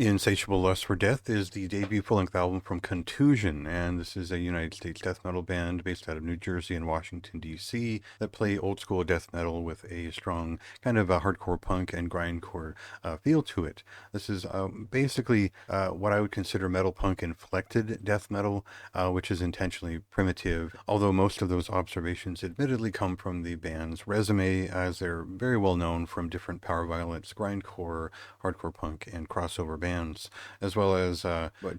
Insatiable Lust for Death is the debut full-length album from Kontusion, and this is a United States death metal band based out of New Jersey and Washington, D.C. that play old-school death metal with a strong kind of a hardcore punk and grindcore feel to it. This is basically what I would consider metal punk inflected death metal, which is intentionally primitive, although most of those observations admittedly come from the band's resume, as they're very well known from different power violence, grindcore, hardcore punk, and crossover bands, as well as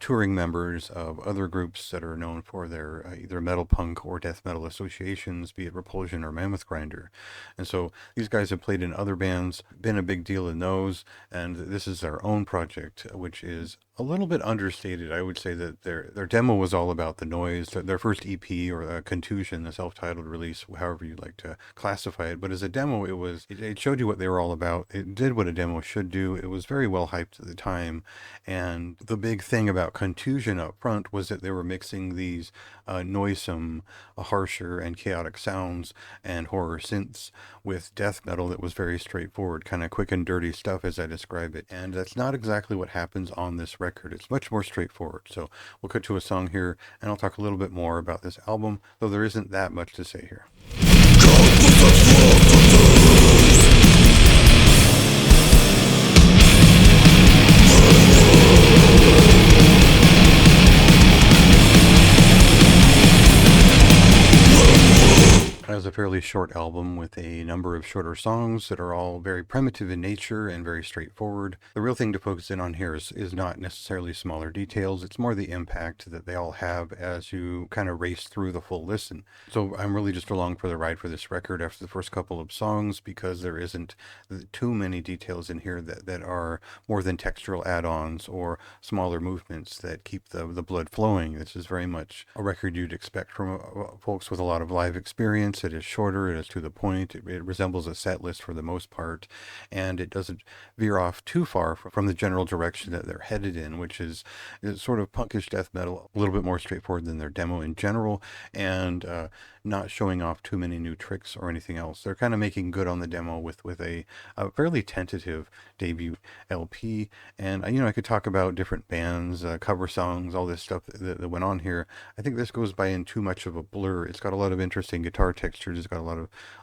touring members of other groups that are known for their either metal punk or death metal associations, be it Repulsion or Mammoth Grinder. And so these guys have played in other bands, been a big deal in those, and this is their own project, which is a little bit understated. I would say that their demo was all about the noise. Their first EP, or Kontusion, the self-titled release, however you'd like to classify it. But as a demo, it showed you what they were all about. It did what a demo should do. It was very well hyped at the time. And the big thing about Kontusion up front was that they were mixing these noisome, harsher, and chaotic sounds and horror synths with death metal that was very straightforward, kind of quick and dirty stuff as I describe it. And that's not exactly what happens on this record. It's much more straightforward. So we'll cut to a song here, and I'll talk a little bit more about this album, though there isn't that much to say here. Has a fairly short album with a number of shorter songs that are all very primitive in nature and very straightforward. The real thing to focus in on here is not necessarily smaller details. It's more the impact that they all have as you kind of race through the full listen. So I'm really just along for the ride for this record after the first couple of songs, because there isn't too many details in here that are more than textural add-ons or smaller movements that keep the blood flowing. This is very much a record you'd expect from folks with a lot of live experience. It is shorter, it is to the point, it resembles a set list for the most part, and it doesn't veer off too far from the general direction that they're headed in, which is sort of punkish death metal, a little bit more straightforward than their demo in general, and not showing off too many new tricks or anything else. They're kind of making good on the demo with a fairly tentative debut LP, and I could talk about different bands, cover songs, all this stuff that went on here. I think this goes by in too much of a blur. It's got a lot of interesting guitar textures. It's got a lot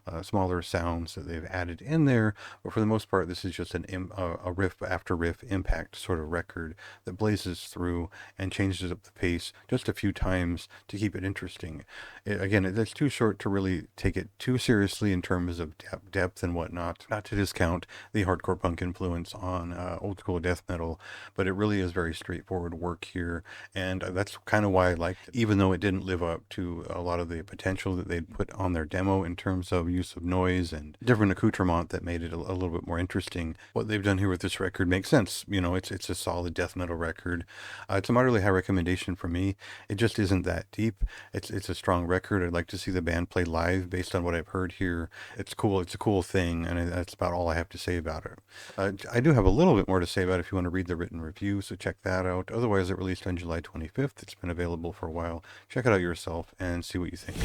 of smaller sounds that they've added in there, but for the most part, this is just a riff after riff impact sort of record that blazes through and changes up the pace just a few times to keep it interesting. It's too short to really take it too seriously in terms of depth and whatnot. Not to discount the hardcore punk influence on old school death metal, but it really is very straightforward work here, and that's kind of why I liked it, even though it didn't live up to a lot of the potential that they'd put on their demo in terms of use of noise and different accoutrement that made it a little bit more interesting. What they've done here with this record makes sense. It's a solid death metal record. It's a moderately high recommendation for me. It just isn't that deep. It's a strong record. I'd like to see the band play live based on what I've heard here. It's cool. It's a cool thing, and that's about all I have to say about it. I do have a little bit more to say about it if you want to read the written review, so check that out. Otherwise, it released on July 25th. It's been available for a while. Check it out yourself and see what you think.